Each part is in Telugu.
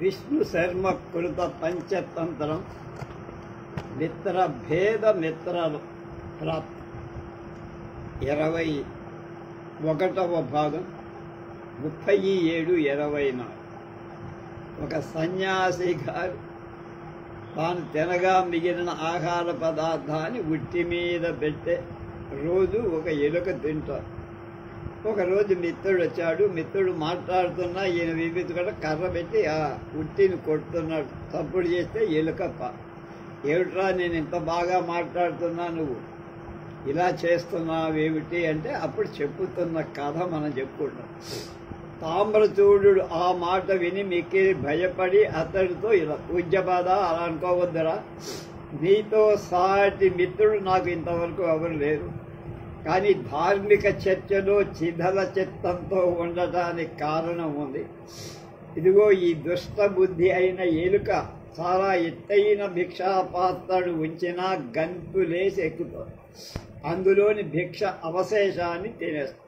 విష్ణు శర్మ కృత పంచతంత్రం మిత్ర భేద మిత్ర ప్రాప్తి 21వ భాగం 37-24. ఒక సన్యాసి గారు తాను తినగా మిగిలిన ఆహార పదార్థాన్ని ఉట్టి మీద పెట్టే రోజు ఒక ఎలుక తింటారు. ఒకరోజు మిత్రుడు వచ్చాడు. మిత్రుడు మాట్లాడుతున్నా ఈయన విభూతి కూడా కర్ర పెట్టి ఆ ఉట్టిని కొడుతున్నాడు. తప్పుడు చేస్తే ఎలుక ఏమిట్రా నేను ఇంత బాగా మాట్లాడుతున్నా నువ్వు ఇలా చేస్తున్నావేమిటి అంటే అప్పుడు చెప్పుతున్న కథ మనం చెప్పుకుంటాం. తామ్రచూడు ఆ మాట విని మిక్కిలి భయపడి అతడితో ఇలా ఉద్యపద అలా అనుకోవద్దురా, నీతో సాటి మిత్రుడు నాకు ఇంతవరకు ఎవరు లేరు, కానీ ధార్మిక చర్చలో చిధల చిత్తంతో ఉండటానికి కారణం ఉంది. ఇదిగో ఈ దుష్ట బుద్ధి అయిన ఎలుక చాలా ఎత్తైన భిక్షాపాత్రను ఉంచినా గంతులేసి ఎక్కుతుంది. అందులోని భిక్ష అవశేషాన్ని తినేస్తుంది.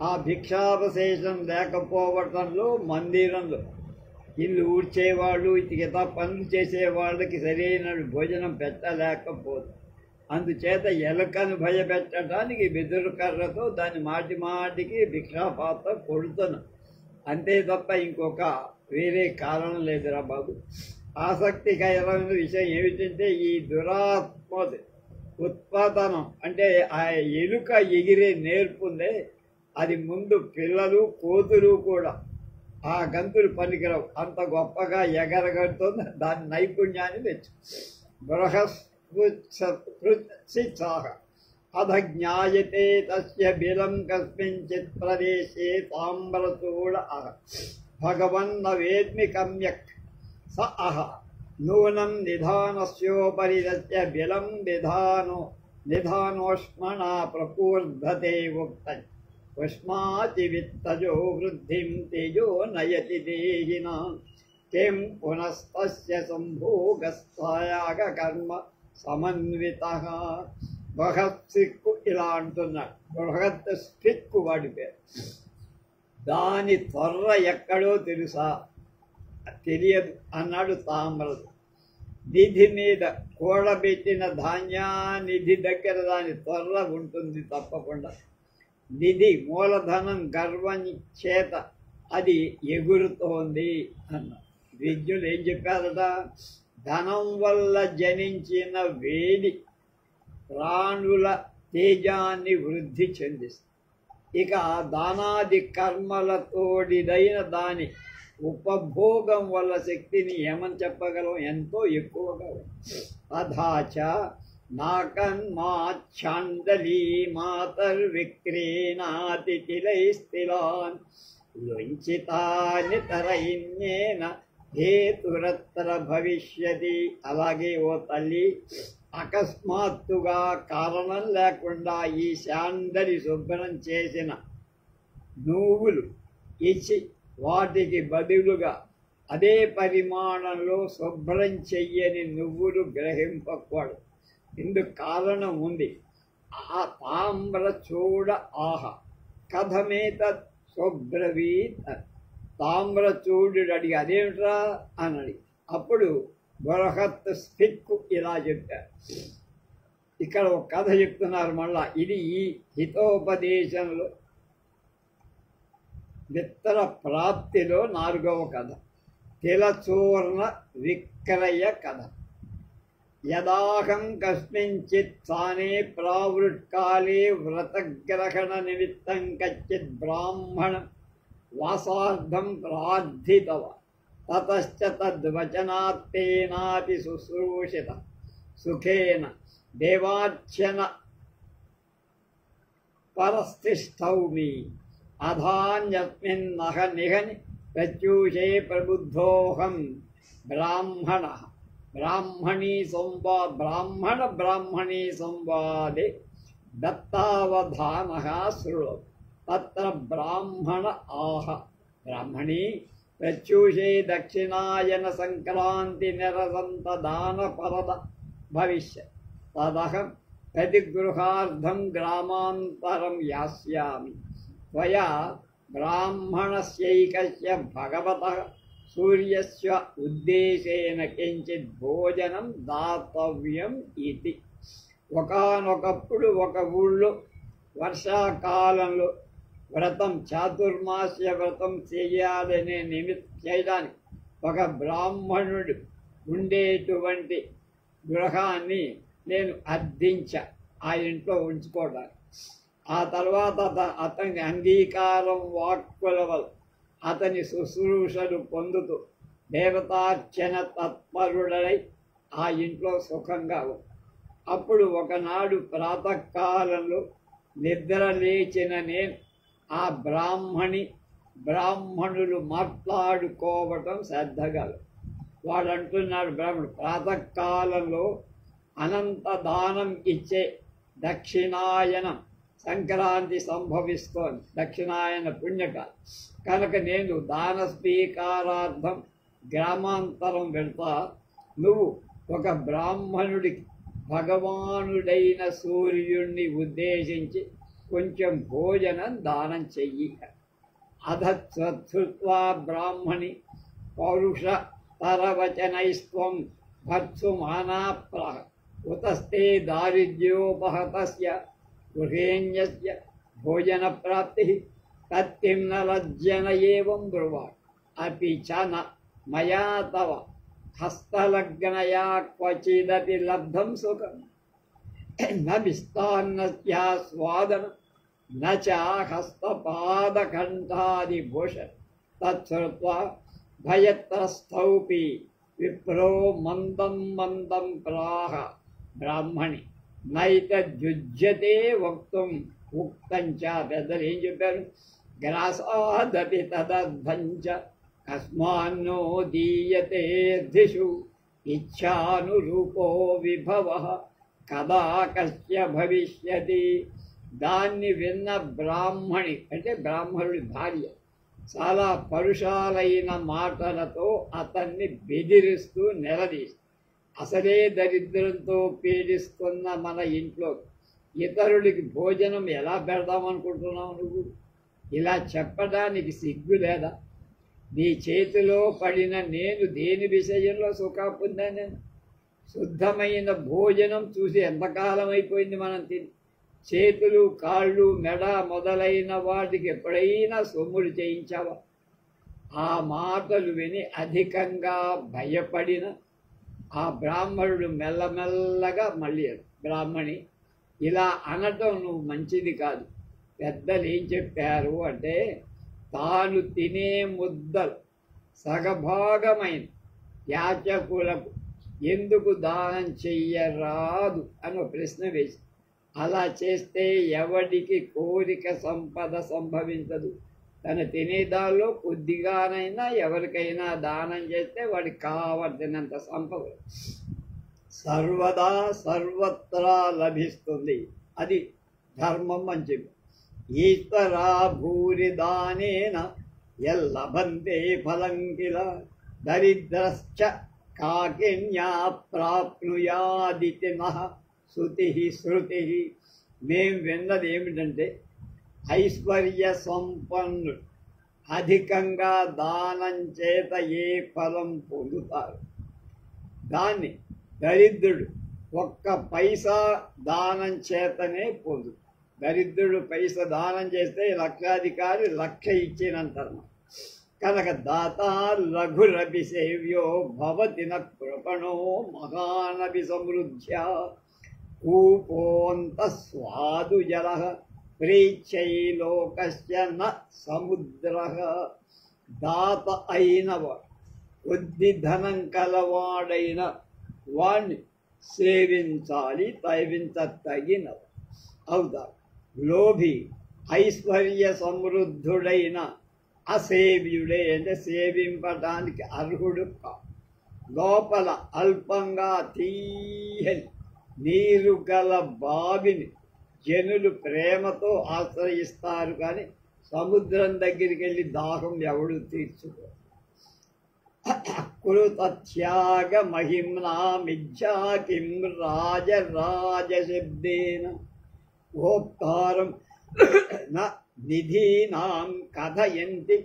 ఆ భిక్షావశేషం లేకపోవటంలో మందిరంలో ఇల్లు ఊడ్చేవాళ్ళు ఇతర పనులు చేసేవాళ్ళకి సరైన భోజనం పెట్టలేకపోదు. అందుచేత ఎలుకను భయపెట్టడానికి వెదురు కర్రతో దాన్ని మాటి మాటికి భిక్షాపాత్ర కొడుతున్నాం, అంతే తప్ప ఇంకొక వేరే కారణం లేదురా బాబు. ఆసక్తికరమైన విషయం ఏమిటంటే ఈ దురాత్మ ఉత్పాదనం అంటే ఆ ఎలుక ఎగిరే నేర్పుందే, అది ముందు పిల్లలు కోతులు కూడా ఆ గంతులు పనికిరావు, అంత గొప్పగా ఎగరగడుతుంది. దాని నైపుణ్యాన్ని తెచ్చు బృహస్పృత్సాహ అధ జ్ఞాయతే తస్య బిలం కస్మించిత్ ప్రదేశే తామ్రచూడ అహ భగవన్న వేద్మి కమ్యక్ స అహ నూనం నిధానస్యోపరి తస్య బిలం నిధానోష్మణా ప్రకూర్ధతే ఉక్తం ఉష్మాతి విత్తజో వృద్ధిం తేజో నయతి దేహినాం కిం పునస్తస్య సంభోగస్థాయాగ కర్మ సమన్వితః. బృహత్సిక్కు ఇలా అంటున్నాడు. బృహత్ స్ఫిక్కు వాడి పేరు. దాని త్వర ఎక్కడో తెలుసా? తెలియదు అన్నాడు తామ్రదు. నిధి మీద కూడబెట్టిన ధాన్యానిధి దగ్గర దాని త్వర ఉంటుంది తప్పకుండా. నిధి మూలధనం గర్వం చేత అది ఎగురుతోంది అన్న. విద్యులు ఏం చెప్పారట? ధనం వల్ల జనించిన వేడి ప్రాణుల తేజాన్ని వృద్ధి చెందిస్తుంది. ఇక దానాది కర్మలతోడిదైన దాని ఉపభోగం వల్ల శక్తిని ఏమని చెప్పగలం? ఎంతో ఎక్కువగా. అథాచ నాకన్మాఛాందలీ మాతర్విక్రీణాతి తిలైస్థిలాన్ లుంచితానితరైన్యేన హేతురత్ర భవిష్యతి. అలాగే ఓ తల్లి, అకస్మాత్తుగా కారణం లేకుండా ఈ శాందలి శుభ్రం చేసిన నువ్వులు ఇచ్చి వాటికి బదులుగా అదే పరిమాణంలో శుభ్రం చెయ్యని నువ్వులు గ్రహింపకూడదు. ఇందుకు కారణం ఉంది. ఆ తామ్ర చూడ ఆహ కథమేత శుభ్రవీత్. తామ్రచూడు అడిగి అదేమిట్రా అని అడిగి అప్పుడు బృహత్ స్ఫిక్కు ఇలా చెప్పారు. ఇక్కడ ఒక కథ చెప్తున్నారు మళ్ళా. ఇది ఈ హితోపదేశంలో మిత్ర ప్రాప్తిలో 4వ కథ. తిలచూర్ణ విక్రయ కథ. యదాహం కస్మించిత్ స్థానే ప్రావృత్కాలే వ్రతగ్రహణ నిమిత్తం కచ్చిత్ బ్రాహ్మణ వాసార్థం ప్రార్థితవాన్. తతశ్చ తద్వచనాత్తేనాపి శుశ్రూషిత సుఖేన దేవార్చన పరస్థిష్టౌమి అధాన్యస్మిన్నహ నిహని ప్రత్యూషే ప్రబుద్ధోహం బ్రాహ్మణ బ్రాహ్మణీ సంవాదే దత్తావధానః శృణు. తత్ర బ్రాహ్మణ ఆహ బ్రాహ్మణీ ప్రత్యూషే దక్షిణాయన సంక్రాంతి నిరసంత దాన పరద భవిష్య తదహం ప్రతిగృహార్థం గ్రామాంతరం యాస్యామి త్వయా బ్రాహ్మణస్యైకస్య భగవతః సూర్యస్య ఉద్దేశేన కించిత్ భోజనం దాతవ్యం ఇది. ఒకానొకప్పుడు ఒక ఊళ్ళో వర్షాకాలంలో వ్రతం, చాతుర్మాస్య వ్రతం చేయాలనే చేయడానికి ఒక బ్రాహ్మణుడు ఉండేటువంటి గృహాన్ని నేను అర్థించా ఆ ఇంట్లో ఉంచుకోవడానికి. ఆ తర్వాత అతని అంగీకారం వాక్కుల వల్ల అతని శుశ్రూషలు పొందుతూ దేవతార్చన తత్పరుడై ఆ ఇంట్లో సుఖంగా ఉంది. అప్పుడు ఒకనాడు ప్రాతకాలంలో నిద్ర లేచిన నేను ఆ బ్రాహ్మణులు మాట్లాడుకోవటం శ్రద్ధగా వాడు అంటున్నాడు, బ్రాహ్మణుడు ప్రాతకాలంలో అనంత దానం ఇచ్చే దక్షిణాయనం సంక్రాంతి సంభవిస్తోంది, దక్షిణాయన పుణ్యకాలం కనుక నేను దాన స్వీకారార్థం గ్రామాంతరం వెళ్తా, నువ్వు ఒక బ్రాహ్మణుడికి భగవానుడైన సూర్యుణ్ణి ఉద్దేశించి కొంచెం భోజనం దానం చెయ్యి. అధత్వా బ్రాహ్మణి పౌరుష తరవచనైస్త్వం భర్తుమానాప్ర ఉతస్తే దారిద్ర్యోపహతస్య గృహేణ్యస్య భోజన ప్రాప్తి తత్కిం న లజ్జన ఏవం బ్రువాణ్ అపి చ న మయా తవ హస్తలగ్నయా క్వచిదపి లబ్ధం సుఖం న విస్తాన్నస్యాస్వాదన న చ హస్తపాదకంఠాదిభూషణ్ తత్శ్రుత్వా భయత్రస్థౌపి విప్రో మందం మందం ప్రాహ బ్రాహ్మణి నైతద్యుజ్యతే వక్తుం ఉక్తం చ. పెద్దలు ఏం చెప్పారు? గ్రాసాదపి తదర్థంచ కస్మాన్నో దీయతే దిషు ఇచ్ఛానురూపో విభవః కదా కస్య భవిష్యతి. దాన్ని విన్న బ్రాహ్మణి అంటే బ్రాహ్మణుడి భార్య చాలా పరుషాలైన మాటలతో అతన్ని బెదిరిస్తూ నిలదీసి, అసలే దరిద్రంతో పీడిస్తున్న మన ఇంట్లో ఇతరులకి భోజనం ఎలా పెడదామనుకుంటున్నావు నువ్వు? ఇలా చెప్పడానికి సిగ్గు లేదా? నీ చేతిలో పడిన నేను దేని విషయంలో సుఖం పొందాను? శుద్ధమైన భోజనం చూసి ఎంతకాలం అయిపోయింది మనం తిని. చేతులు, కాళ్ళు, మెడ మొదలైన వాటికి ఎప్పుడైనా సొమ్ములు చేయించావా? ఆ మాటలు విని అధికంగా భయపడిన ఆ బ్రాహ్మణుడు మెల్లమెల్లగా మళ్ళీ, బ్రాహ్మణి ఇలా అనటం నువ్వు మంచిది కాదు. పెద్దలు ఏం చెప్పారు అంటే, తాను తినే ముద్దలు సగభాగమైన యాచకులకు ఎందుకు దానం చెయ్యరాదు అని ఒక ప్రశ్న వేసి, అలా చేస్తే ఎవడికి కోరిక సంపద సంభవించదు. తన తినేదాల్లో కొద్దిగానైనా ఎవరికైనా దానం చేస్తే వాడికి కావలసినంత సంపద సర్వదా సర్వత్రా లభిస్తుంది. అది ధర్మం అని చెప్పి, ఈశ్వరా భూరి దానేన ఎల్లభంతే ఫలం కిల దరిద్రశ్చ కాకిన్యా ప్రాప్నుయాదితి నః శృతి శృతి. మేము విన్నది ఏమిటంటే, ఐశ్వర్య సంపన్నుడు అధికంగా దానం చేత ఏ ఫలం పొందుతారు, దాన్ని దరిద్రుడు ఒక్క పైసా దానం చేతనే పొందు. దరిద్రుడు పైసా దానం చేస్తే లక్షాధికారి లక్ష ఇచ్చినంత కనుక దాతా లఘురపి సేవ్యో భవతి న కృపణో మహానపి సమృద్ధ్యా కూపోంత స్వాదు జల ప్రీచ్చైలోకస్య న సముద్రః. దాత అయినవాడు, కొద్ది ధనం కలవాడైన వాణ్ణి సేవించాలి, తగినవాడు అవుతాడు. లోభి ఐశ్వర్య సమృద్ధుడైన అసేవ్యుడే అంటే సేవింపడానికి అర్హుడు కా. లోపల అల్పంగా తీయని నీరు గల బావిని జనులు ప్రేమతో ఆశ్రయిస్తారు, కానీ సముద్రం దగ్గరికి వెళ్ళి దాహం ఎవడు తీర్చుకో. కృత్యాగ మహిమ్నా మిథ్యా కిం రాజరాజశబ్దేన భోక్తారం న నిధీనాం కథయంతి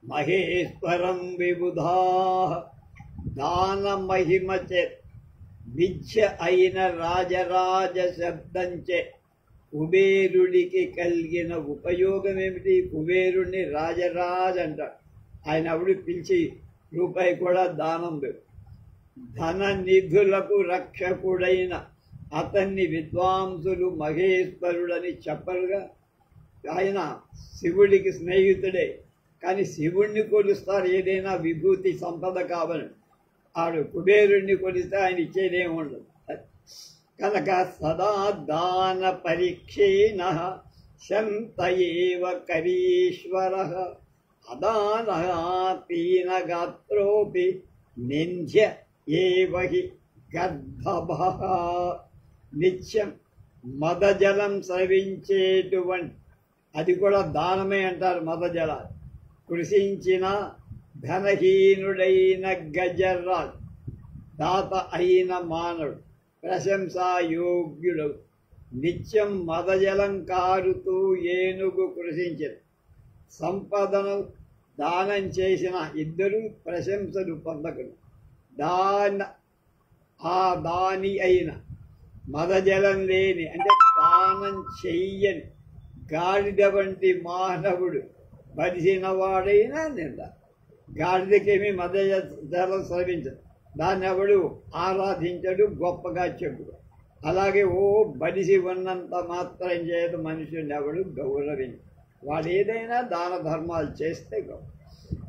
మహేశ్వరం విబుధా దాన మహిమచే విద్య అయిన రాజరాజ శబ్దంచే కుబేరుడికి కలిగిన ఉపయోగం ఏమిటి? కుబేరుణ్ణి రాజరాజ అంటాడు. ఆయన అప్పుడు పిలిచి రూపాయి కూడా దానం లేదు. ధన నిధులకు రక్షకుడైన అతన్ని విద్వాంసులు మహేశ్వరుడని చెప్పరుగా. ఆయన శివుడికి స్నేహితుడే, కానీ శివుణ్ణి కొలుస్తారు ఏదైనా విభూతి సంపద కావాలి. ఆడు కుబేరుణ్ణి కొలిస్తే ఆయన ఇచ్చేదేమి ఉండదు. కనుక సదా దాన పరీక్షేణ శంత ఏవ కరీశ్వర అదాన పీనగాత్రోపి నింధ్య ఏవ హి గర్భభః. నిత్యం మదజలం స్రవించేటువంటి, అది కూడా దానమే అంటారు మదజలాలు. కృషించిన ధనహీనుడైన గజరాజు, దాత అయిన మానవుడు, ప్రశంసాయోగ్యుడు, నిత్యం మదజలం కారుతూ ఏనుగు కృషించిన, సంపదను దానం చేసిన ఇద్దరు ప్రశంసలు పొందకుడు. దాని అయిన మదజలం లేని అంటే దానం చెయ్యని గాడిద వంటి మానవుడు బలిసిన వాడైనా నింద. గాడిదకేమీ మదజలం స్రవించదు, దాన్ని ఎవడు ఆరాధించడు, గొప్పగా చెప్పుడు. అలాగే బలిసి ఉన్నంత మాత్రం చేత మనుషుని ఎవడు గౌరవించడు. వాడు ఏదైనా దాన ధర్మాలు చేస్తే గౌరవం.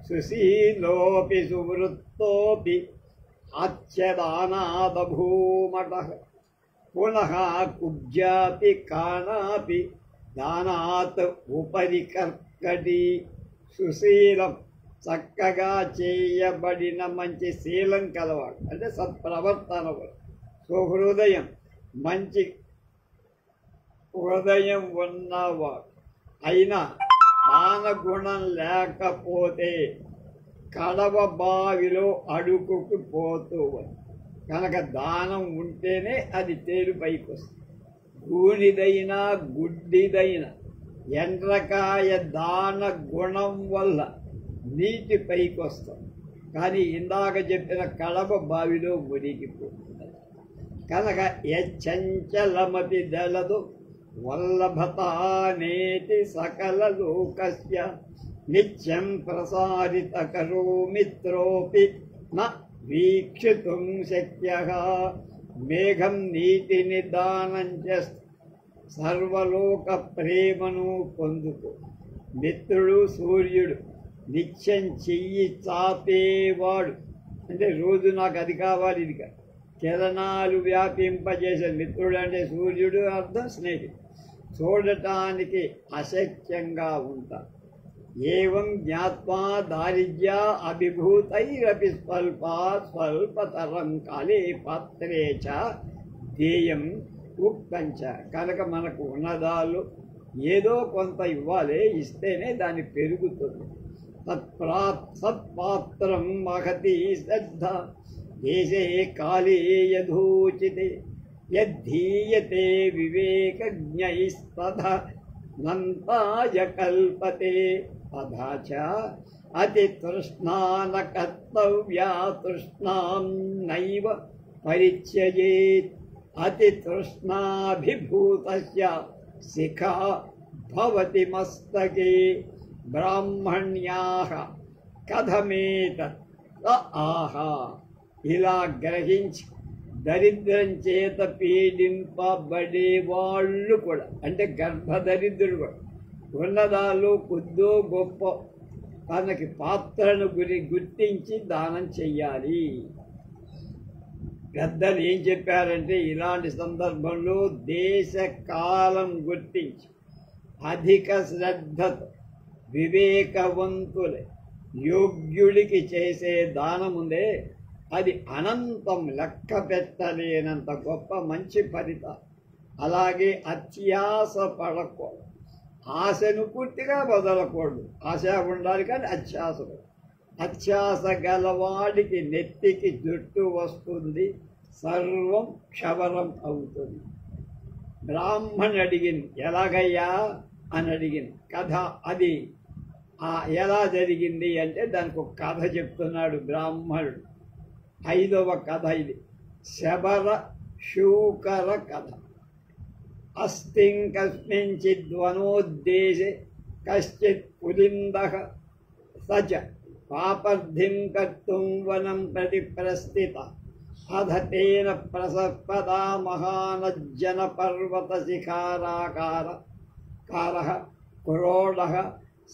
సుశీలోపి సువృత్తోపి అత్యదానాదభూమట పునః కుబ్జాపి కాణాపి దానాత్ ఉపరి కర్కటి. సుశీలం చక్కగా చేయబడిన మంచి శీలం కలవాడు అంటే సత్ప్రవర్తన, సుహృదయం మంచి హృదయం ఉన్నవాడు అయినా దాన గుణం లేకపోతే కడవ బావిలో అడుగుకు పోతూ. కనుక దానం ఉంటేనే అది తేలు పైకి వస్తుంది. గూనిదైనా గుడ్డిదైనా ఎండ్రకాయ దాన గుణం వల్ల నీటి పైకి వస్తాం, కానీ ఇందాక చెప్పిన కడవ బావిలో మునిగిపోతుంది. కనుక యచ్చంచలమతి దళదు వల్లభతానేతి సకల లోకస్య నిత్యం ప్రసారిత కరో మిత్రోపి న వీక్షితుం శక్యః. మేఘం నీటిని దానం చేస్తూ సర్వలోక ప్రేమను పొందుతూ, మిత్రుడు సూర్యుడు నిత్యం చెయ్యి చాపేవాడు అంటే రోజు నాకు అది కావాలి ఇది కాదు, కిరణాలు వ్యాపింపజేసే మిత్రుడు అంటే సూర్యుడు అర్థం స్నేహితుడు. చూడటానికి అసఖ్యంగా ఉంటారు. ఏవం జ్ఞాత్వా దారిద్ర్య అభిభూతైరపి స్వల్పతరం కాలే పాత్రే చ ధ్యేయం ఉక్తంచ. కనుక మనకు ఉన్నదాలు ఏదో కొంత ఇవ్వాలి, ఇస్తేనే దాన్ని పెరుగుతుంది. సత్పాత్రం మహతి శ్రద్ధ దేశే కాలే యథోచితే యద్ధీయతే వివేకజ్ఞైస్తథ నంతాయ కల్పతే. తథా చ అతి తృష్ణాన కర్తవ్యా తృష్ణాం నైవ పరిత్యజేత్. అతి తృష్ణాభిభూతస్య శిఖా భవతి మస్తకే. బ్రాహ్మణ్యాః కథమేతత్ ఆహా. ఇలా గ్రహించి దరిద్రం చేత పీడింపబడే వాళ్ళు కూడా అంటే గర్భదరిద్రుడు కూడా ఉన్నదాలు కొద్దో గొప్ప తనకి పాత్రను గుర్తించి దానం చెయ్యాలి. పెద్దలు ఏం చెప్పారంటే ఇలాంటి సందర్భంలో దేశ కాలం గుర్తించి అధిక శ్రద్ధతో వివేకవంతులే యోగ్యుడికి చేసే దానముందే అది అనంతం లెక్క పెట్టలేనంత గొప్ప మంచి ఫలితం. అలాగే అత్యాస పడకూడదు, ఆశను పూర్తిగా వదలకూడదు. ఆశ ఉండాలి కానీ అత్యాస. అత్యాస గలవాడికి నెత్తికి జుట్టు వస్తుంది, సర్వం క్షవరం అవుతుంది. బ్రాహ్మణ్ అడిగింది ఎలాగయ్యా అని అడిగింది. కథ అది ఎలా జరిగింది అంటే దానికి ఒక కథ చెప్తున్నాడు బ్రాహ్మణుడు. 5వ కథ ఇది. శబర శూకర కథ. అస్తిం కస్మించిద్వనోద్దేశే కశ్చిత్ పులిందః సచ పాపర్థిం కర్తుం వనం ప్రతి ప్రస్థితః అధ తేన ప్రసపదా మహానజ్జన పర్వత శిఖారాకారః క్రోడః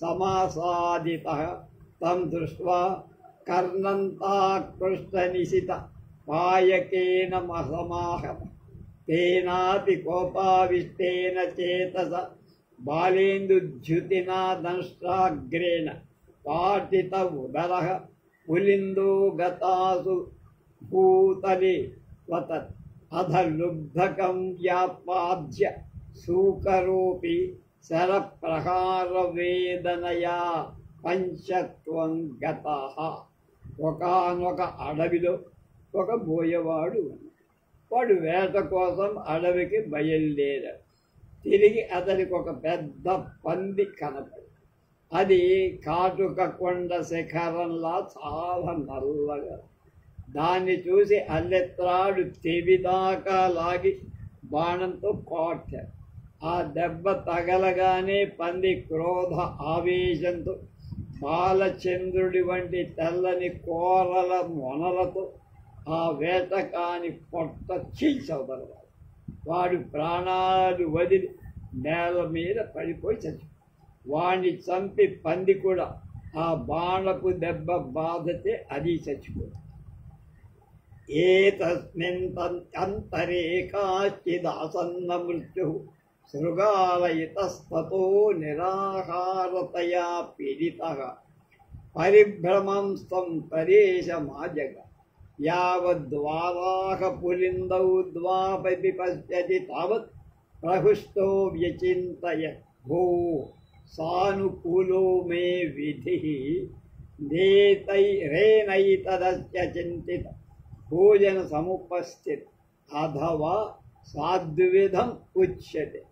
సమాసాదితః తం దృష్ట్వా కర్ణంతాకృష్టనిశిత పాయకేన సమాహత తేనాపి కోపావిష్టేన చేతస బాలేందుద్యుతినా దంష్ట్రాగ్రేణ పాటిత ఉదరః పులిందో గతాసు భూతలే వతత్ అధ లుబ్ధకం వ్యాపాద్య సూకరోపి శరప్రహార వేదనయా పంచత్వం గతః. ఒకానొక అడవిలో ఒక బోయవాడు ఉన్నాడు. వాడు వేట కోసం అడవికి బయలుదేరాడు. తిరిగి అతనికి ఒక పెద్ద పంది కనపడి, అది కాటుక కొండ శిఖరంలా చాలా నల్లగా. దాన్ని చూసి అల్లెత్రాడు తెవిదాకా లాగి బాణంతో కొట్టాడు. ఆ దెబ్బ తగలగానే పంది క్రోధ ఆవేశంతో బాలచంద్రుడి వంటి తెల్లని కోరల మొనలతో ఆ వేటకాని పొట్ట చీల్చవదలవాడు. వాడు ప్రాణాలు వదిలి నేల మీద పడిపోయి చచ్చిపోయాడు. వాడిని చంపి పంది కూడా ఆ బాణపు దెబ్బ బాధతే అది చచ్చిపోయింది. ఏతస్మిన్ అంతరే కాచిదాసన్న మృత్యు శృగాలయితస్తతో నిరాహారతయా పీడితః పరిభ్రమం సం పరేశమాజగ యావద్వారాహ పులిందౌ ద్వాపి పశ్యతి తావత్ ప్రహృష్టో వ్యచింతయత్ భో సానుకూలో మే విధిః రేనైతదస్య చింతిత భోజన సముపస్థిత అథవా సాద్విధం ఉచ్యతే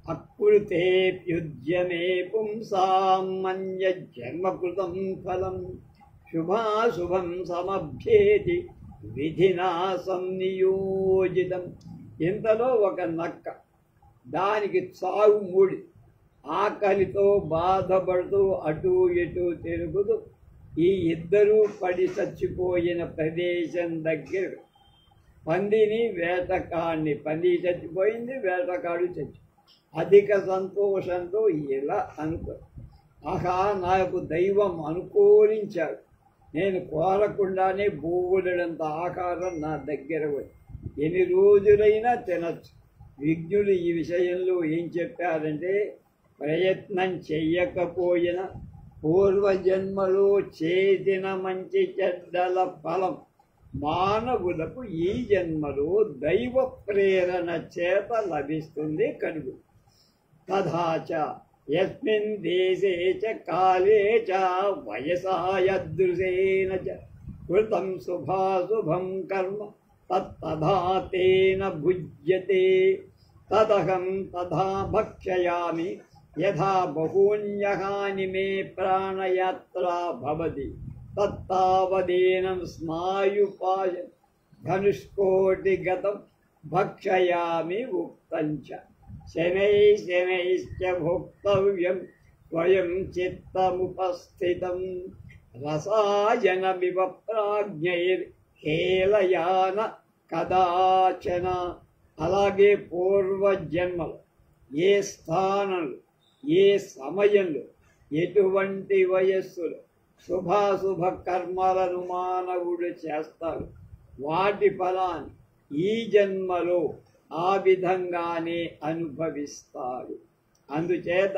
అకృతేప్యుజ్యమే పుంసాం మన్య జన్మకృతం ఫలం శుభాశుభం సమభ్యేతి విధినా సంనియోజితం. ఇంతలో ఒక నక్క, దానికి చావు మూడి, ఆకలితో బాధపడుతూ అటూ ఇటూ తిరుగుతూ ఈ ఇద్దరూ పడి చచ్చిపోయిన ప్రదేశం దగ్గర పందిని వేటకాడిని, పంది చచ్చిపోయింది, వేటకాడు చచ్చి అధిక సంతోషంతో ఇలా అనుకో, ఆహా నాకు దైవం అనుకూలించాడు, నేను కోరకుండానే బోలెడంత ఆకారం నా దగ్గర వచ్చి ఎన్ని రోజులైనా తినచ్చు. విజ్ఞులు ఈ విషయంలో ఏం చెప్పారంటే, ప్రయత్నం చెయ్యకపోయినా పూర్వజన్మలో చేసిన మంచి చెడ్డల ఫలం మానవులకు ఈ జన్మలో దైవ ప్రేరణ చేత లభిస్తుంది కనుగు. తథాచ యస్మిన్ దేశే చ కాలే చ వయసా యదృశేన చ కృతం శుభాశుభం కర్మ తత్తథా తేన భుజ్యతే తదహం తథా భక్షయామి యథా బహూన్యహాని మే ప్రాణయాత్రా భవతి తత్తావదేనం స్నాయుపాయ ధనుష్కోటిగతం భక్షయామి ఉక్తంచ శనైశ్చ భోక్తవ్యం స్వయం చిత్తముపస్థితం రసాయనమివ ప్రాజ్ఞైర్హేళయాన కదాచన. అలాగే పూర్వజన్మలు ఏ స్థానంలో, ఏ సమయంలో, ఎటువంటి వయస్సులో శుభాశుభ కర్మలను మానవుడు చేస్తాడు, వాటి ఫలాన్ని ఈ జన్మలో ఆ విధంగానే అనుభవిస్తాడు. అందుచేత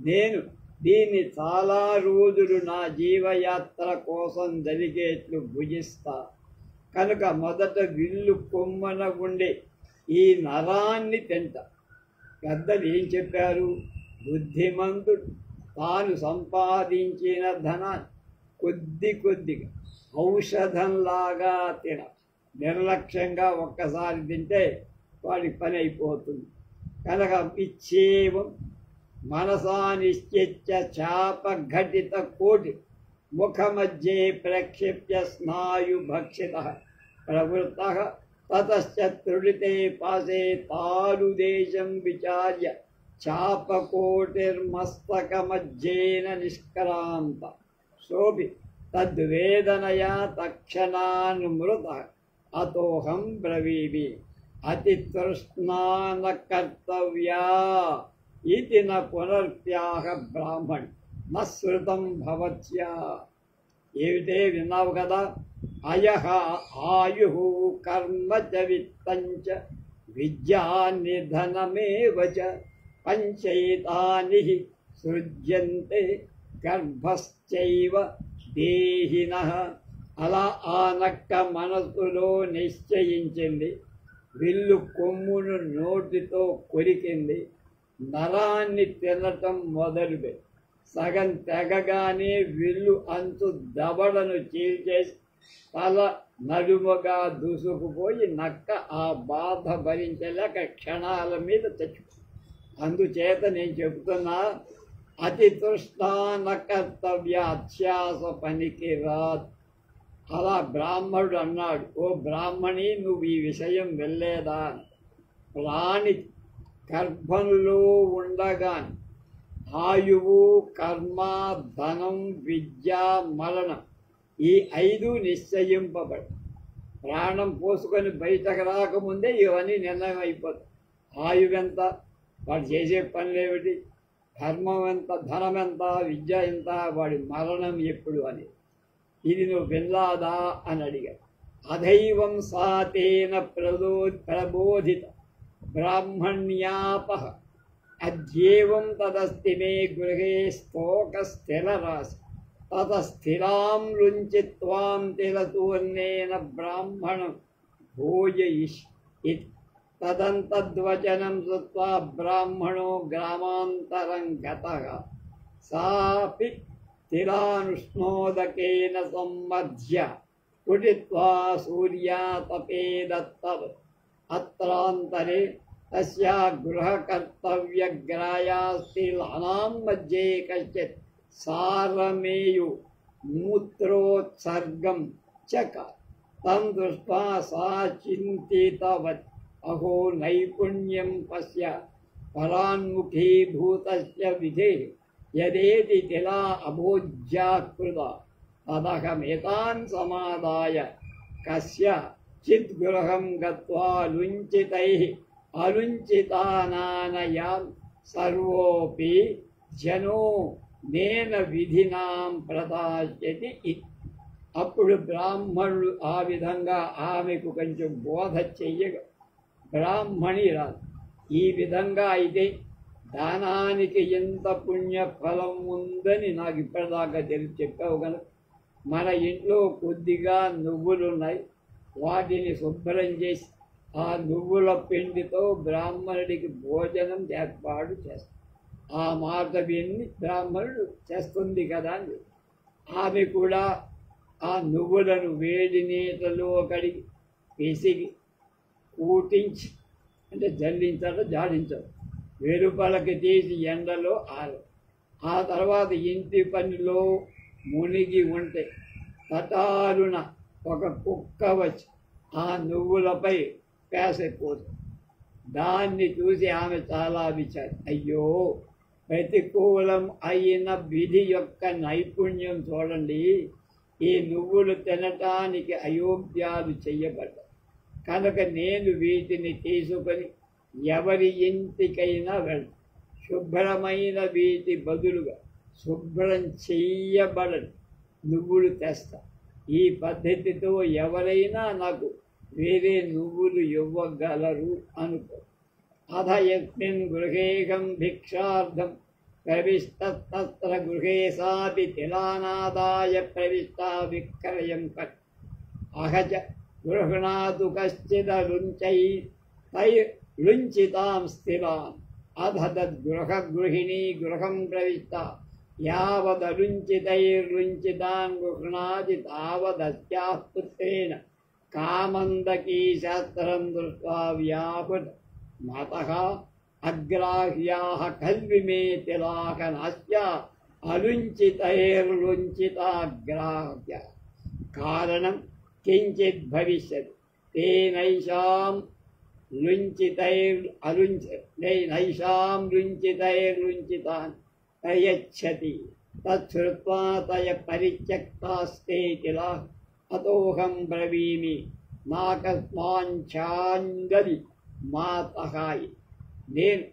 నేను దీన్ని చాలా రోజులు నా జీవయాత్ర కోసం జరిగేట్లు భుజిస్తా. కనుక మొదట విల్లు కొమ్మన ఉండే ఈ నరాన్ని తింటా. పెద్దలు ఏం చెప్పారు? బుద్ధిమంతుడు తాను సంపాదించిన ధనాన్ని కొద్దిగా ఔషధంలాగా తిన. నిర్లక్ష్యంగా ఒక్కసారి తింటే వాడి పని అయిపోతుంది. కనుక ఇచ్చేవం మనసా నిశ్చిత్య చాపఘటితకోటి ముఖమధ్యే ప్రక్షిప్య స్నాయుభక్షితః ప్రవృత్తః తతశ్చ తృడితే పాశే తారుదేశం విచార్య చాపకోటిర్మస్తకమధ్యేన నిష్క్రాంత సోపి తద్వేదనయా తక్షణాన్మృతః అతోహం బ్రవీమి అతితృష్ణా న కర్తవ్యా ఇతి న పునర్ప్యాహ బ్రాహ్మణ్ న శృతం భవత్యా. ఏమిటే విన్నావు కదా, అయః ఆయుః కర్మ చ విత్తం చ విద్యా నిధనమేవ చ పంచైతాని సృజ్యంతే గర్భశ్చైవ దేహినః. అలా ఆ నక్క మనసులో నిశ్చయించింది, విల్లు కొమ్మును నోటితో కొరికింది, నరాన్ని తినటం మొదలుపెట్టి సగం తెగగానే విల్లు అంచు దవడను చీల్చేసి తల నడుమగా దూసుకుపోయి నక్క ఆ బాధ భరించలేక క్షణాల మీద చచ్చిపోయింది. అందుచేత నేను చెబుతున్నా, అతి తృష్ణ కర్తవ్య, అత్యాస పనికి రాదు. అలా బ్రాహ్మణుడు అన్నాడు, ఓ బ్రాహ్మణి, నువ్వు ఈ విషయం వెళ్ళేదా? ప్రాణి గర్భంలో ఉండగానే ఆయువు, కర్మ, ధనం, విద్య, మరణం ఈ 5 నిశ్చయింపబడి ప్రాణం పోసుకొని బయటకు రాకముందే ఇవన్నీ నిర్ణయం అయిపోతాయి. ఆయువు ఎంత, వాడు చేసే పనులేమిటి, ధర్మం ఎంత, ధనం ఎంత, విద్య ఎంత, వాడి మరణం ఎప్పుడు అని. ఇది నువ్వు విన్నాదా అని అడిగాడు. అధైవం సాతేన ప్రబోధిత బ్రాహ్మణ్యాపహ అద్యేవం తదస్తి మే గృహే స్తోక స్థిరరాశి తత స్థిరాం లుంచిత్వాం తిలతూర్ణేన బ్రాహ్మణం భోజయిష్ ఇతి. తదంతద్వచనం శ్రుత్వా బ్రాహ్మణో గ్రామాంతరం గతః. సాపి తిలానుష్ణోదకేన సంమధ్య కుటిత్వా సూర్యాతపేదత్తవ్. అత్రాంతరే తస్యా గృహకర్తవ్యగ్రాయాస్తిలానాం మధ్యే కశ్చిత్ సారమేయు మూత్రోత్సర్గం చకార. తం దృష్ట్వా సా చింతితవత్, అహో నైపుణ్యం పశ్య పరాన్ముఖీభూతస్య విధేః యదేతి తిలా అభోజ్యాకృత తదహమేతాన్ సమాదాయ కస్య చిత్ గృహం గత్వా లుంచితైః అలుంచితానానయాం సర్వోపి జనో నేన విధినాం ప్రదాస్యతి ఇతి. అప్పుడు బ్రాహ్మణుడు ఆ విధంగా ఆమెకు కొంచెం బోధ చెయ్యగా, బ్రాహ్మణి రాదు, ఈ విధంగా అయితే దానానికి ఎంత పుణ్య ఫలం ఉందని నాకు ఇప్పటిదాకా తెలిసి చెప్పావు కనుక మన ఇంట్లో కొద్దిగా నువ్వులున్నాయి, వాటిని శుభ్రం చేసి ఆ నువ్వుల పిండితో బ్రాహ్మణుడికి భోజనం ఏర్పాటు చేస్తాం. ఆ మాట విని బ్రాహ్మణుడు చేస్తుంది కదా అని ఆమె కూడా ఆ నువ్వులను వేడి నీటిలో కడిగి పిసిగి కూటించి, అంటే జల్లించడం జాడించడం, వెలుపలకి తీసి ఎండలో ఆ తర్వాత ఇంటి పనిలో మునిగి ఉంటే తటారున ఒక కుక్క వచ్చి ఆ నువ్వులపై పేసైపోతుంది. దాన్ని చూసి ఆమె చాలా విచారి, అయ్యో ప్రతికూలం అయిన విధి యొక్క నైపుణ్యం చూడండి, ఈ నువ్వులు తినటానికి అయోగ్యాలు చెయ్యబడ్డాయి కనుక నేను వీటిని తీసుకొని ఎవరి ఇంటికైనా వెళ్తాను, శుభ్రమైన వీటి బదులుగా శుభ్రం చెయ్యబడని నువ్వులు తెస్తా. ఈ పద్ధతితో ఎవరైనా నాకు వేరే నువ్వులు ఇవ్వగలరు అనుకో. అధ యస్మిన్ గృహేహం భిక్షార్థం ప్రవిష్టత్ర గృహే సాపి తిలానాదాయ ప్రవిష్టా విక్రయం కట్. అహచ గృహణాతు కశ్చిదలుంచై తైర్లుంచితాం స్థిరాన్. అధ తద్గృహగృహిణీ గృహం ప్రవిష్ట యావదలుంచితైర్లుంచితాన్ గృహణాతి తావదస్యాః పుత్రేణ కామందకీ శాస్త్రం దృష్ట్వా వ్యాపుత మతః అగ్రాహ్యాః కల్విమే తిలాకనాస్య అలుంచితైర్లుంచితాగ్రాహ్య కారణం కించిత్ భవిష్యత్ తేనైషాం నైషాం లుంచితైర్లుంచితాన్ ప్రయచ్చతి తచ్ఛ్రుత్వా తయ పరిత్యక్తాస్తే తిలాః అతోహం బ్రవీమి నాకస్మాంఛాందలి మాతహాయి. నేను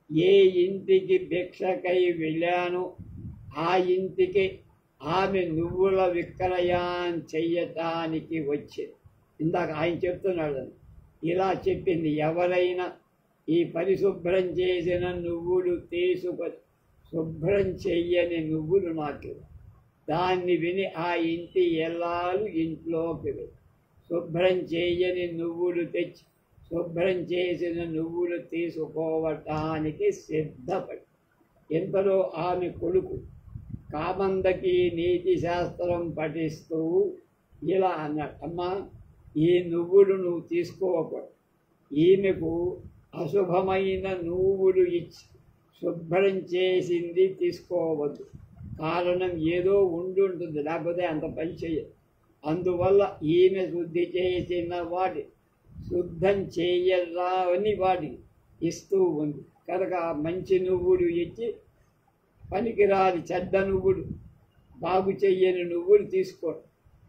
ఏ ఇంటికి భిక్షకై వెళ్ళానో ఆ ఇంటికి ఆమె నువ్వుల విక్రయం చెయ్యటానికి వచ్చింది. ఇందాక ఆయన చెప్తున్నాడు. ఇలా చెప్పింది, ఎవరైనా ఈ పరిశుభ్రం చేసిన నువ్వులు తీసుకొని శుభ్రం చెయ్యని నువ్వులు నాకు దాన్ని విని ఆ ఇంటి ఎల్లాలు ఇంట్లోకి వెళ్ళి శుభ్రం చేయని నువ్వులు తెచ్చి శుభ్రం చేసిన నువ్వులు తీసుకోవటానికి సిద్ధపడి ఇంతలో ఆమె కొడుకు కామందకి నీతి శాస్త్రం పఠిస్తూ ఇలా అన్నాడు, అమ్మా ఈ నువ్వులు నువ్వు తీసుకోకూడదు, ఈమెకు అశుభమైన నువ్వులు ఇచ్చి శుభ్రం చేసింది తీసుకోవద్దు, కారణం ఏదో ఉండుంటుంది, లేకపోతే అంత పని చేయదు. అందువల్ల ఈమె శుద్ధి చేసిన వాటి శుద్ధం చేయరాని వాటికి ఇస్తూ ఉంది కనుక మంచి నువ్వులు ఇచ్చి పనికిరాని చెడ్డ నువ్వులు బాగు చెయ్యని నువ్వులు తీసుకో.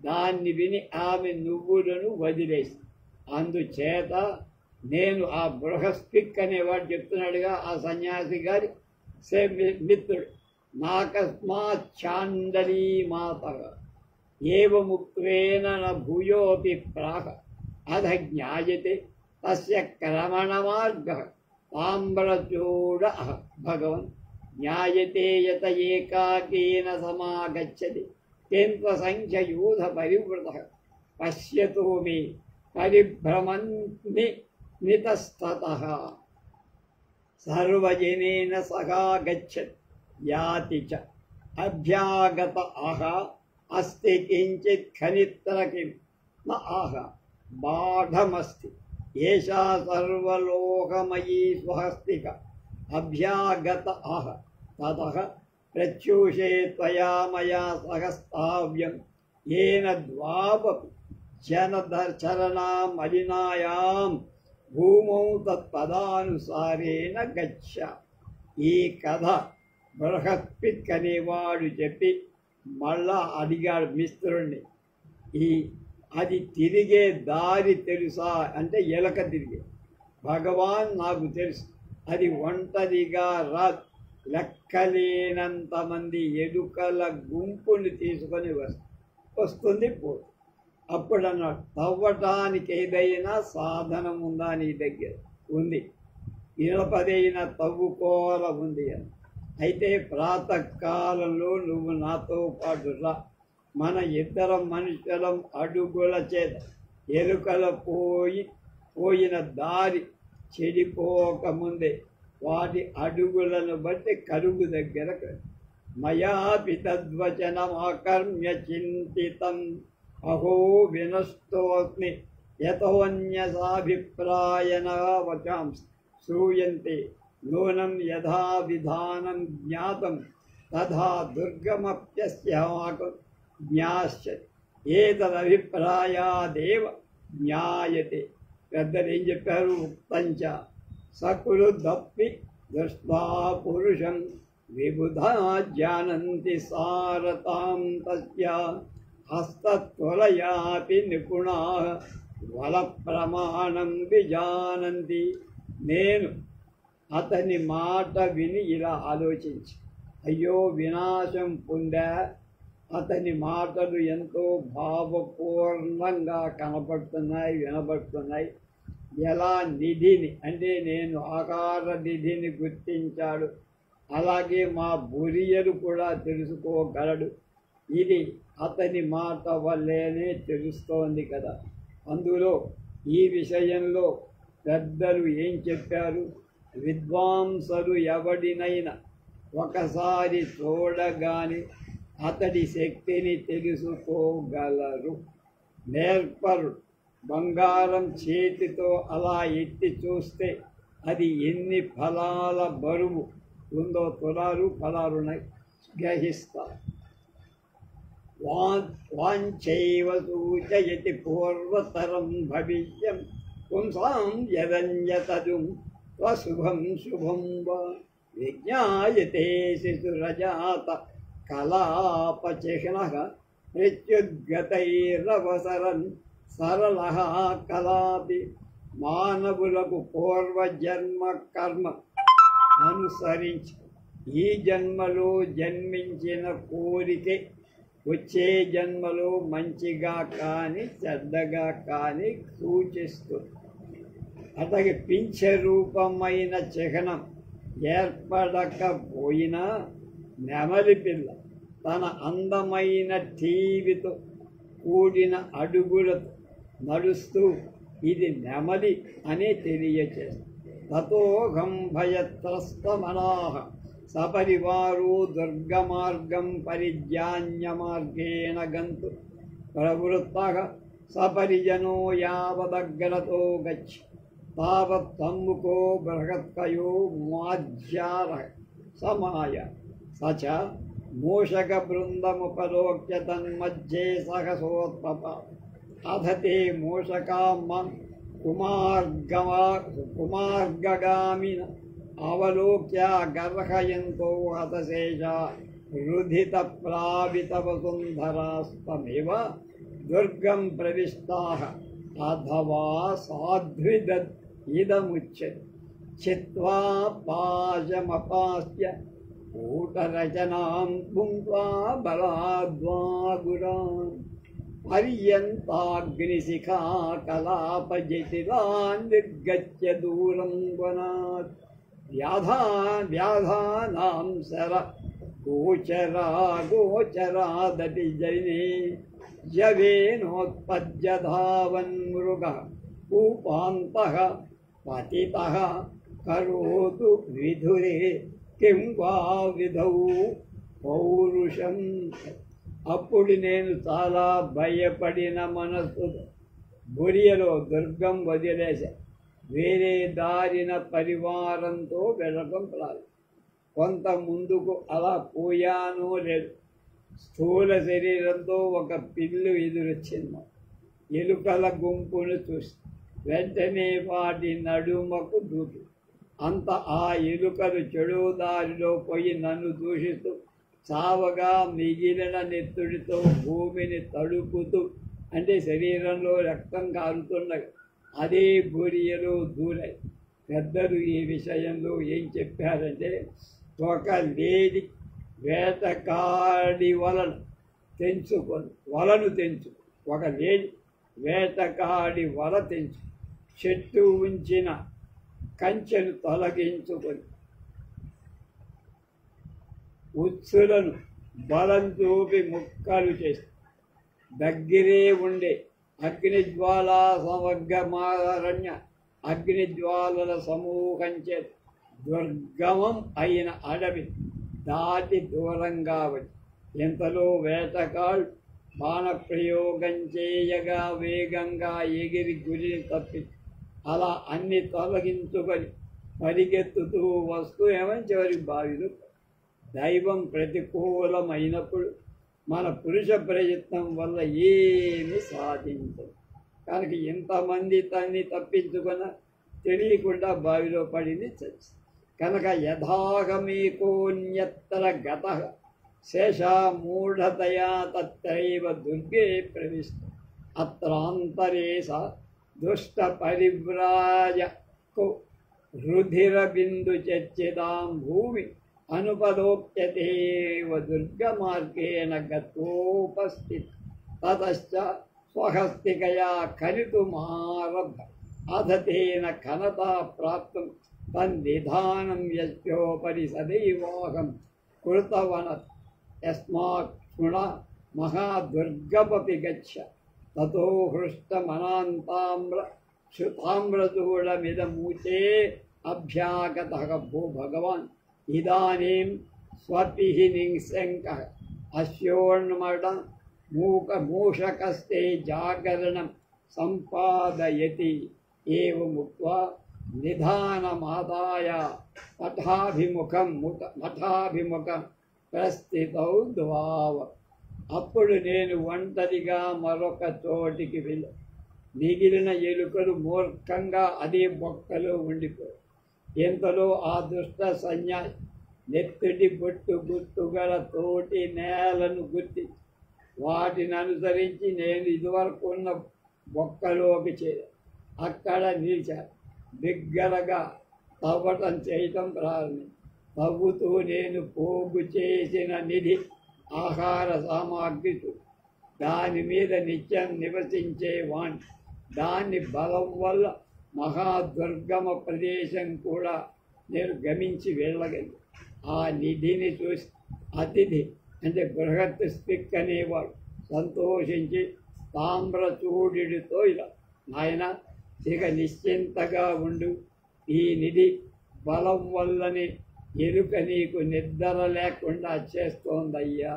దాన్ని విని ఆమె నువ్వులను వదిలేసి, అందుచేత నేను ఆ బృహస్పిక్ అనేవాడు చెప్తున్నాడుగా ఆ సన్యాసి గారి మిత్రుడు, నాకస్మాత్ చాండలీ మాతగా ఏవముక్త్వేన న భూయోపి ప్రాహ అధ జ్ఞాయతే తస్య క్రమణమార్గః తామ్రచూడ భగవన్ జ్ఞాయతే యత ఏకాకేన సమాగచ్చతి తెంత్వ సంఖ్యయూధ పరివృతః పశ్యతో మే పరిభ్రమన్ని నితస్తతః సర్వజనేన సహా గచ్చతి యాతి చ అభ్యాగత ఆహ అస్తి కించిత్ ఖనిత్ర కిం న ఆహ బాఢమస్తి ఏషా సర్వలోకమయీ స్వహస్తిక అభ్యాగత ఆహ తతః ప్రత్యూషే త్వయా మయా సహస్థావ్యం ఏన ద్వాపపి చరణామలినాయాం భూమౌ తత్పదానుసారేణ గచ్చ. ఈ కథ బృహస్పతి అనేవాడు చెప్పి మళ్ళా అడిగాడు మిత్రుణ్ణి, అది తిరిగే దారి తెలుసా అంటే ఎలక తిరిగే. భగవాన్ నాకు తెలుసు, అది ఒంటరిగా రాదు, లెక్కలేనంతమంది ఎలుకల గుంపుని తీసుకొని వస్తుంది పోదు. అప్పుడు అన్నాడు, తవ్వటానికి ఏదైనా సాధనం ఉందా నీ దగ్గర? ఉంది. ఇనపదైన తవ్వుకోల ఉంది అని. అయితే ప్రాతకాలంలో నువ్వు నాతో పాటు రా, మన ఇద్దరం మనుషులం అడుగుల చేత ఎలుకల పోయిన దారి చెడిపోకముందే వాటి అడుగులను బట్టి కరుగు దగ్గరకు. మయాపి తద్వచనమాకర్మ్య చింతితం అహో వినష్టోస్మి యతోన్యసాభిప్రాయణ వచాం శ్రూయంతే నూనం యథా విధానం జ్ఞాతం తథా దుర్గమప్యస్యాకం జ్ఞాస్యతి ఏతదభిప్రాయాదేవ జ్ఞాయతే. పెద్దలు ఏం చెప్పారు? ఉక్తంచ సకృదప్పి దృష్ట్వా పురుషం విబుధా జానంతి సారతాం తస్య హస్తత్వలయాపి నిపుణాః వల ప్రమాణం విజానంతి. నేను అతని మాట విని ఇలా ఆలోచించి, అయ్యో వినాశం పొందా, అతని మాటలు ఎంతో భావపూర్ణంగా కనపడుతున్నాయి, వినపడుతున్నాయి. ఎలా నిధిని అంటే నేను ఆకార నిధిని గుర్తించాడు, అలాగే మా బురియలు కూడా తెలుసుకోగలడు. ఇది అతని మాట వల్లేనే తెలుస్తోంది కదా. అందులో ఈ విషయంలో పెద్దలు ఏం చెప్పారు? విద్వాంసులు ఎవడినైనా ఒకసారి చూడగానే అతడి శక్తిని తెలుసుకోగలరు. నేర్పరు బంగారం చేతితో అలా ఎత్తి చూస్తే అది ఎన్ని ఫలాల బరువు ఉందో తులాలు ఫలాలున్నాయి గ్రహిస్తారు. వాంఛైవ సూచయతి పూర్వతరం భవిష్యం పుంసాం యదన్యతదుం స్వశుభం శుభం వా విజ్ఞాయతే శిశురజాత కలాపచిహ్నః మృత్యుద్గతైరవసరన్ సరళః కలాపి. మానవులకు పూర్వజన్మ కర్మ అనుసరించి ఈ జన్మలో జన్మించిన కోరికే వచ్చే జన్మలో మంచిగా కానీ చెడ్డగా కానీ సూచిస్తుంది. అతనికి పింఛరూపమైన చిహ్నం ఏర్పడకపోయినా నెమలి పిల్ల తన అందమైన టీవీతో కూడిన అడుగులతో నడుస్తూ ఇది నెమలి అని తెలియచేస్తుంది. తతోహం భయత్రస్తమనాః సపరివారో దుర్గమార్గం పరిజ్ఞాన్య మార్గేణ గంతు ప్రవృత్తః సపరిజనో యావదగ్రతో గచ్ఛ తావత్ సమ్ముఖో బృహత్కయో మాధ్యారః సమాయ సచ మూషక బృందముపలోక్య తన్మధ్యే సహసోత్పప అధతే మూషకామ్మ కుమార్గగామిన అవలోక్య గర్హయంతో హతశేష రుధిత ప్లావిత వసుంధరాస్తమేవ దుర్గం ప్రవిష్టాః అథవా సాధ్విదత్ ఇదముచ్యతే చిత్వా పాశమపాస్య కూటరచనాం భుంక్వా బలాద్వా గురాన్ పర్యంతాగ్నిశిఖా కలాపజటిలాన్ నిర్గత్య దూరం వనాత్ వ్యాధానాం శర గోచరాదపి జైనే జవేనోత్పద్య ధావన్మృగः కూపాంతః పతితః కరోతు విధురే కిం వా విధౌ పౌరుషం. అప్పుడు నేను చాలా భయపడిన మనస్సు బొరియలో దుర్గం వదిలేశా. వేరే దారిన పరివారంతో వెళ్ళటం ప్రారంభం. కొంత ముందుకు అలా పోయానో లేదు, స్థూల శరీరంతో ఒక పిల్లు ఎదురొచ్చింది. ఎలుకల గుంపును చూసి వెంటనే వాటి నడుమకు దూకి అంత ఆ ఎలుకలు చెడు దారిలో పోయి నన్ను దూషిస్తూ చావగా మిగిలిన నెత్తుడితో భూమిని తడుపుతూ, అంటే శరీరంలో రక్తం కారుతున్నది, అదే బొరియలో దూరాయి. పెద్దలు ఈ విషయంలో ఏం చెప్పారంటే, ఒక లేడి వేటకాడి వలను తెంచు, ఒక లేడి వేటకాడి వల తెంచు, చెట్టు ఉంచిన కంచెను తొలగించుకొని ఉత్సులను బలం చూపి ముక్కలు చేసి దగ్గరే ఉండే అగ్నిజ్వాలా సమగ్రమారణ్య అగ్నిజ్వాలల సమూహం చేత దుర్గమం అయిన అడవి దాటి దూరంగా వచ్చి ఇంతలో వేటకాళ్ళు బాణప్రయోగం చేయగా వేగంగా ఎగిరి గురిని తప్పి అలా అన్ని తొలగించుకొని పరిగెత్తుతూ వస్తూ ఏమని చివరికి బావిలో. దైవం ప్రతికూలమైనప్పుడు మన పురుష ప్రయత్నం వల్ల ఏమి సాధించదు. కనుక ఎంతమంది తన్ని తప్పించుకున్న తెలియకుండా బావిలో పడింది చచ్చి. కనుక యథాగమీకోన్యత్ర గత శేషా మూఢతయా తత్రైవ దుర్గే ప్రవిష్ట అత్రాంతరే స దుష్ట పరివ్రాజకు రుధిర బిందు చర్చితాం భూమి అనుపదోప్యతేవ దుర్గమార్గేణ గతోపస్థిత తతశ్చ స్వహస్తికయా ఖలితుమారభ అధతేన ఘనతా ప్రాప్తం తన్నిధానం యస్యోపరి సదైవాహం కృతవనత్ యస్మాత్ శృణ మహాదుర్గమపి గచ్చ తతో హృష్టమనాంతామ్ర శుతామ్రదూఢమిదమూచే అభ్యాగతః భో భగవాన్ ఇదానీం స్వపిః నిశంకః అస్యోన్మడ మూషకస్తే జాగరణం సంపాదయతి ఏవముక్త్వా నిధానమాదాయ మఠాభిముఖం ప్రస్థితౌ ద్వావ. అప్పుడు నేను ఒంటరిగా మరొక చోటికి వెళ్ళి మిగిలిన ఎలుకలు మూర్ఖంగా అదే బొక్కలో ఉండిపోయి. ఇంతలో ఆ దుష్ట సన్యాసి నెత్తుటి బొట్టు గుర్తుగల తోటి నేలను గుర్తి వాటిని అనుసరించి నేను ఇదివరకు ఉన్న బొక్కలోకి చేరాను. అక్కడ నిలిచాను. బిగ్గరగా తవ్వటం చేయటం ప్రారంభించి తవ్వుతూ నేను పోగు చేసిన నిధి ఆహార సామాగ్రి దాని మీద నిత్యం నివసించేవాణ్ణి. దాని బలం వల్ల మహాదుర్గమ ప్రదేశం కూడా నేను గమించి వెళ్ళగలిగాను. ఆ నిధిని చూసి అతిథి అంటే బృహత్ స్పిక్ అనేవాడు సంతోషించి తామ్రచూడితో ఇలా, నాయన ఇక నిశ్చింతగా ఉండు, ఈ నిధి బలం వల్లని ఎలుక నీకు నిద్ర లేకుండా చేస్తోందయ్యా.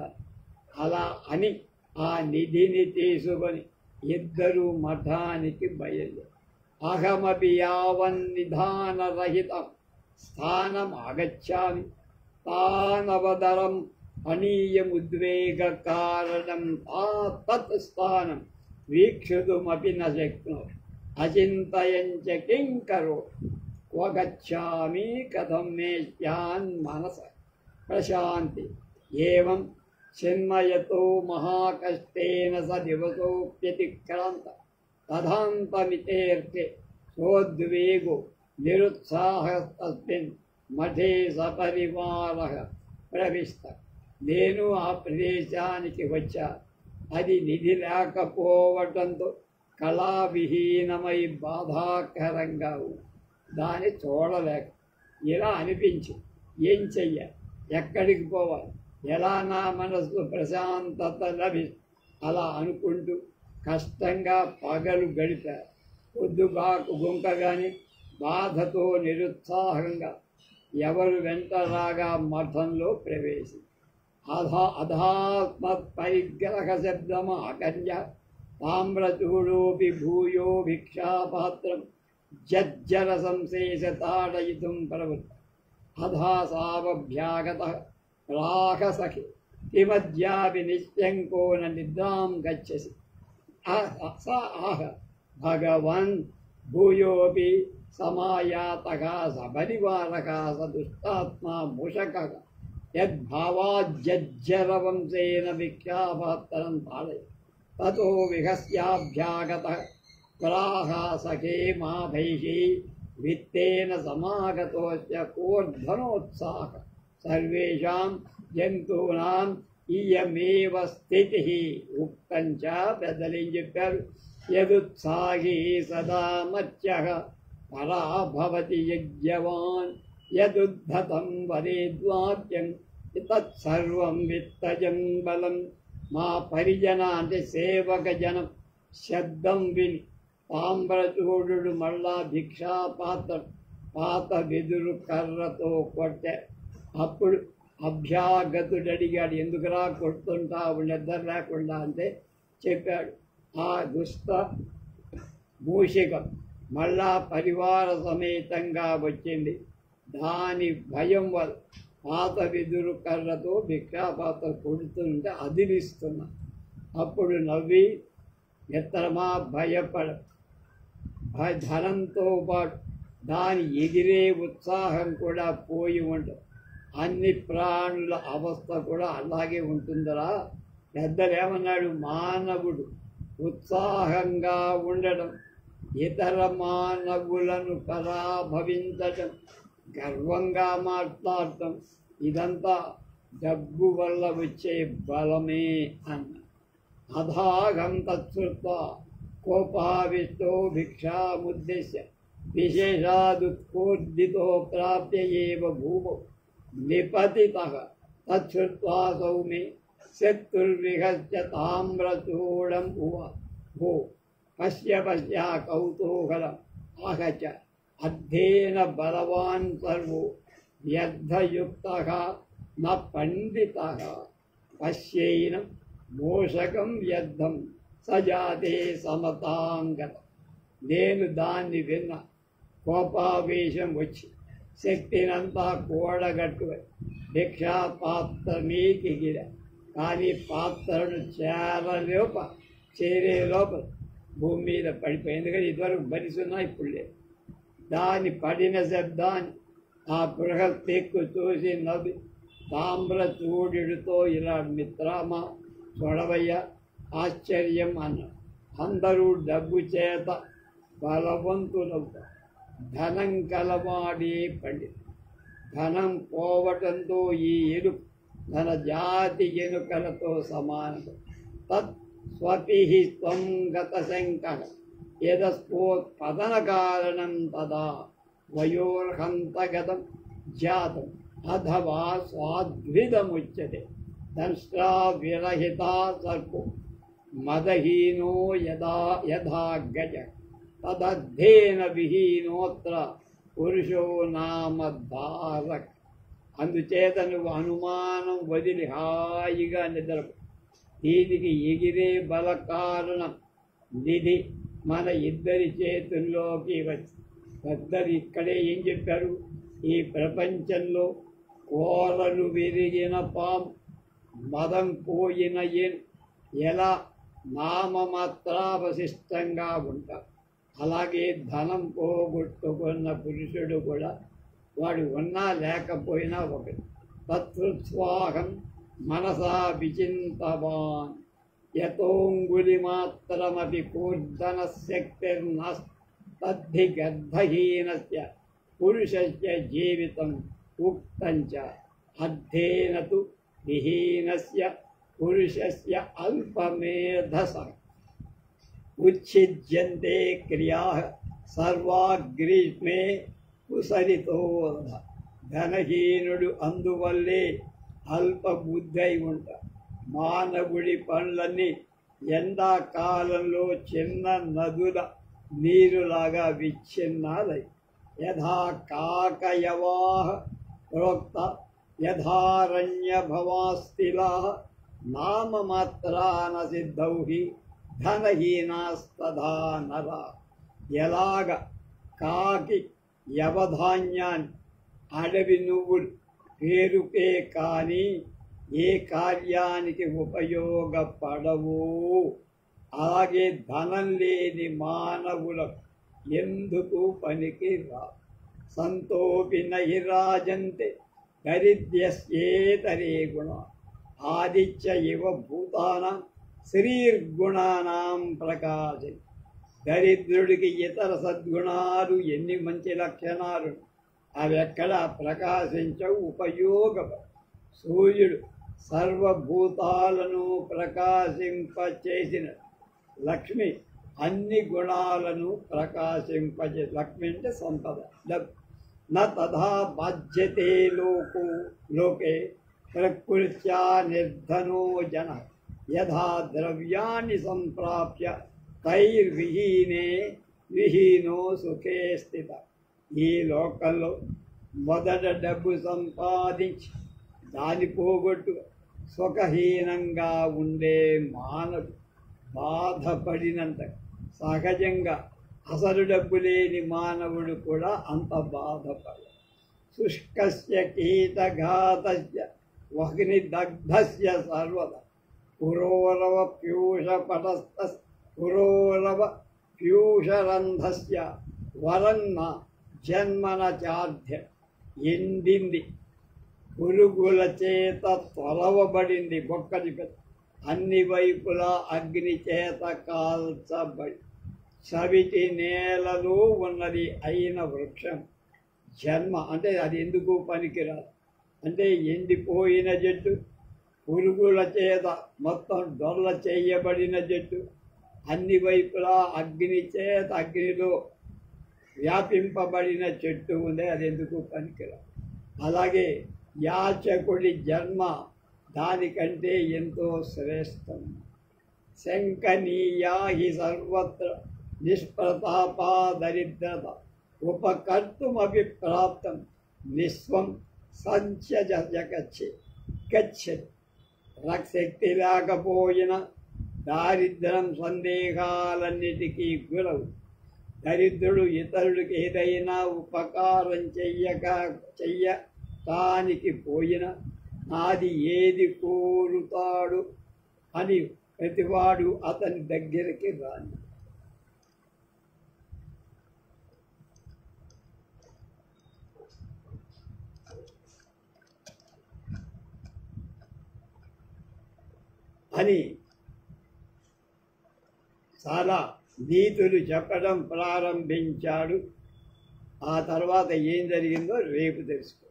అలా అని ఆ నిధిని తీసుకొని ఇద్దరు మఠానికి బయలుదేరు. అహమపి యావన్నిధానరహితం స్థానం ఆగచ్చామి తానవదరం అనీయముద్వేగ కారణం తత్ స్థానం వీక్షితుమపి న శక్నోమి అచింతయంచ కిం కరోమి క్వ గచ్ఛామి కథం మే స్యాన్ మనస ప్రశాంతి. ఏవం చిన్మయతో మహాకష్టేన స దివసోప్యతిక్రాంత తథాంతమితేర్కే సోద్వేగో నిరుత్సాహస్తస్మిన్ మఠే సపరివారః ప్రవిష్ట. నేను ఆ ప్రదేశానికి వచ్చా. అది నిధి లేకపోవటంతో కళావిహీనమై బాధాకరంగా ఉంది. దాన్ని చూడలేక ఇలా అనిపించి ఏం చెయ్యాలి, ఎక్కడికి పోవాలి, ఎలా నా మనసు ప్రశాంతత అలా అనుకుంటూ కష్టంగా పగలు గడిపారు. పొద్దుగాకు గుంకగాని బాధతో నిరుత్సాహంగా ఎవరు వెంట రాగా మఠంలో ప్రవేశి అధాత్మ పరిగ్రహ శబ్దమాకర్య తామ్రచూడోపి భూయో భిక్షాపాత్రం జజ్జర సంశేష తాడయితుం ప్రవృత్త అధాసావభ్యాగత రాహసఖి కిమద్యాపి నిశ్చంకో న నిద్రాం గచ్చసి. ఆహ భగవన్ భూయోపి సమాయాతః సపరివారః సదుష్టాత్మా మూషకః యద్భావాజ్జరవంశేన భిక్షాపాత్రం తాడయ తతో విహస్యాభ్యాగతః ప్రాహాసఖే మాభైః విత్తేన సమాగతోస్య కోర్ధనోత్సాహ సర్వేషాం జంతూనాం ఇయమేవ స్థితిః. ఉక్తం చ పెద్దలేం చెప్పారు, యదుత్సాహీ సదా మత్స్యః పరా భవతి యజ్ఞవాన్ యదుద్ధతం వదేద్వాక్యం తత్సర్వం విత్తజం బలం. మా పరిజన అంటే సేవక జనం శబ్దం విని తామ్రచూడు మళ్ళా భిక్షాపాత్ర పాత వెదురు కర్రతో కొట్టే. అప్పుడు అభ్యాగతుడు అడిగాడు, ఎందుకురా కొడుతుంటావు నిద్ర లేకుండా అంటే చెప్పాడు, ఆ దుష్ట మూషికం మళ్ళా పరివార సమేతంగా వచ్చింది. దాని భయం వల్ల పాత వెదురు కర్రతో భిక్షాపాత్ర కొడుతుంటే అదిలిస్తున్నా. అప్పుడు నవ్వి, మిత్రమా భయపడ, ధనంతో పాటు దాని ఎగిరే ఉత్సాహం కూడా పోయి ఉండదు. అన్ని ప్రాణుల అవస్థ కూడా అలాగే ఉంటుందరా. పెద్దలు ఏమన్నాడు, మానవుడు ఉత్సాహంగా ఉండడం, ఇతర మానవులను పరాభవించటం, గర్వంగా మాట్లాడటం ఇదంతా డబ్బు వల్ల వచ్చే బలమే అన్న. అధాగం తత్కృత్వా కోపావిష్టో భిక్షాముద్దేశ్య విశేషాదుత్కోర్దితో ప్రాప్య ఏవ భూమౌ నిపతితః తచ్చుత్వా సౌమే శత్రుర్విహస్య తామ్రచూడం భో పశ్య పశ్య కౌతూహలం ఆగచ అర్థేన బలవాన్ సర్వో వ్యర్థయుక్తః న పండితః పశ్యైనం మోషకం వ్యర్థం సజాతే సమతాంగత. నేను దాన్ని విన్నా. కోపావేశం వచ్చి శక్తినంతా కూడగట్టువై భిక్షా పాత్ర నీకిగిర కానీ పాత్రను చేరే లోపల భూమి మీద పడిపోయి, ఎందుకంటే ఇదివరకు బలిసున్నా ఇప్పుడు లేదు. దాని పడిన శబ్దాన్ని ఆ బృహత్తెక్కు చూసి నవ్వి తామ్ర చూడుతో ఇలా మిత్రమా చూడవయ్య ఆశ్చర్యం అన్నాడు. అందరూ డబ్బు చేత బలవంతులవుతారు, ధనం కలవాడే పండితు. ధనం పోవటంతో ఈ ఎలుక తన జాతి ఎలుకలతో సమానం. తత్ స్వపిః త్వం గత శంకః యదస్ఫోత్పతన కారణం తదా వయోర్హంతగతం జాతం అథవా స్వాద్విదముచ్యతే. దంష్ట్రా విరహితా సర్పో మదహీనో యథా గజ తదద్ధేన విహీనోత్ర పురుషో నామ ధారక్. అందుచేత నువ్వు అనుమానం వదిలి హాయిగా నిద్రపో. దీనికి ఎగిరే బల కారణం నిధి మన ఇద్దరి చేతుల్లోకి వచ్చి పెద్దలు ఇక్కడే ఏం చెప్పారు, ఈ ప్రపంచంలో కోరలు విరిగిన పాము మదం పోయిన ఎలా నామమాత్రావశిష్టంగా ఉంటారు, అలాగే ధనం పోగొట్టుకున్న పురుషుడు కూడా వాడు ఉన్నా లేకపోయినా ఒకటి. తత్స్వాహం మనసా విచింతవాన్ యతోంగులి మాత్రమపి కూర్ధన శక్తిర్నస్తద్ధి గర్భహీనస్య పురుషస్య జీవితం ఉక్తంచ అద్ధేన తు విహీనస్య పురుషస్య అల్పమేధస ఉచ్ఛిద్యంతే క్రియాః సర్వాగ్రీష్మే కుసరితో. ధనహీనుడు అందువల్లే అల్ప బుద్ధై ఉంటాడు. మానవుడి పనులన్నీ ఎండాకాలంలో చిన్న నదుల నీరులాగా విచ్ఛిన్నాలై యథా కాకయవాః ప్రోక్త యథారణ్య భవాస్తిలాః నామమాత్రాన సిద్ధౌ హి ధనహీనాస్తథా నరా. ఎలాగ కాకి యవధాన్యాన్ని అడవి నువ్వులు పేరుకే కానీ ఏ కార్యానికి ఉపయోగపడవు, అలాగే ధనం లేని మానవులకు ఎందుకు పనికి రా. సంతోపి నహి రాజంతే దరిద్ర్యస్యేతరే గుణ ఆదిత్య ఇవ భూతానాం శ్రీర్గుణానాం ప్రకాశం. దరిద్రుడికి ఇతర సద్గుణాలు ఎన్ని మంచి లక్షణాలు అవి ఎక్కడ ప్రకాశించవు, ఉపయోగపడు. సూర్యుడు సర్వభూతాలను ప్రకాశింపచేసిన లక్ష్మి అన్ని గుణాలను ప్రకాశింపచే. లక్ష్మి అంటే సంపద. నథా బాధ్యతే లోకే ప్రకృత్యా నిర్ధనో జన యథా ద్రవ్యాన్ని సంప్రాప్య విహీనో సుఖే స్థిత. ఈ లోకంలో మొదట డబ్బు సంపాదించి దాని పోగొట్టు సుఖహీనంగా ఉండే మానవుడు బాధపడినంత సహజంగా అసలు డబ్బు లేని మానవుడు కూడా అంత బాధపడ. శుష్కస్య కీటఘాతస్య వహ్నిదగ్ధస్య సర్వద పురోరవ ప్యూషరంధస్య వరన్న జన్మన చార్ధ్య. ఎండింది పురుగుల చేత తొలవబడింది బొక్కది పెద్ద, అన్ని వైపులా అగ్ని చేత కాల్చబడి సవిటి నేలలో ఉన్నది అయిన వృక్షం జన్మ. అంటే అది ఎందుకు పనికిరాదు అంటే ఎండిపోయిన చెట్టు, పురుగుల చేత మొత్తం డొల్ల చేయబడిన చెట్టు, అన్ని వైపులా అగ్ని చేత అగ్నిలో వ్యాపింపబడిన చెట్టు ఉంది, అది ఎందుకు పనికిరాదు. అలాగే యాచకుడి జన్మ దానికంటే ఎంతో శ్రేష్టం. శంకనీయా హి సర్వత్ర నిష్ప్రతాపా దరిద్రత ఉపకర్తుమపి ప్రాప్తం నిస్వం సంత్యజగచ్చే గచ్చతి. శక్తి లేకపోయిన దారిద్ర్యం సందేహాలన్నిటికీ గురవు. దరిద్రుడు ఇతరుడికి ఏదైనా ఉపకారం చెయ్యటానికి పోయిన నాది ఏది కోరుతాడు అని ప్రతివాడు అతని దగ్గరికి రాని. అని చాలా నీతులు చెప్పడం ప్రారంభించాడు. ఆ తర్వాత ఏం జరిగిందో రేపు తెలుసుకో.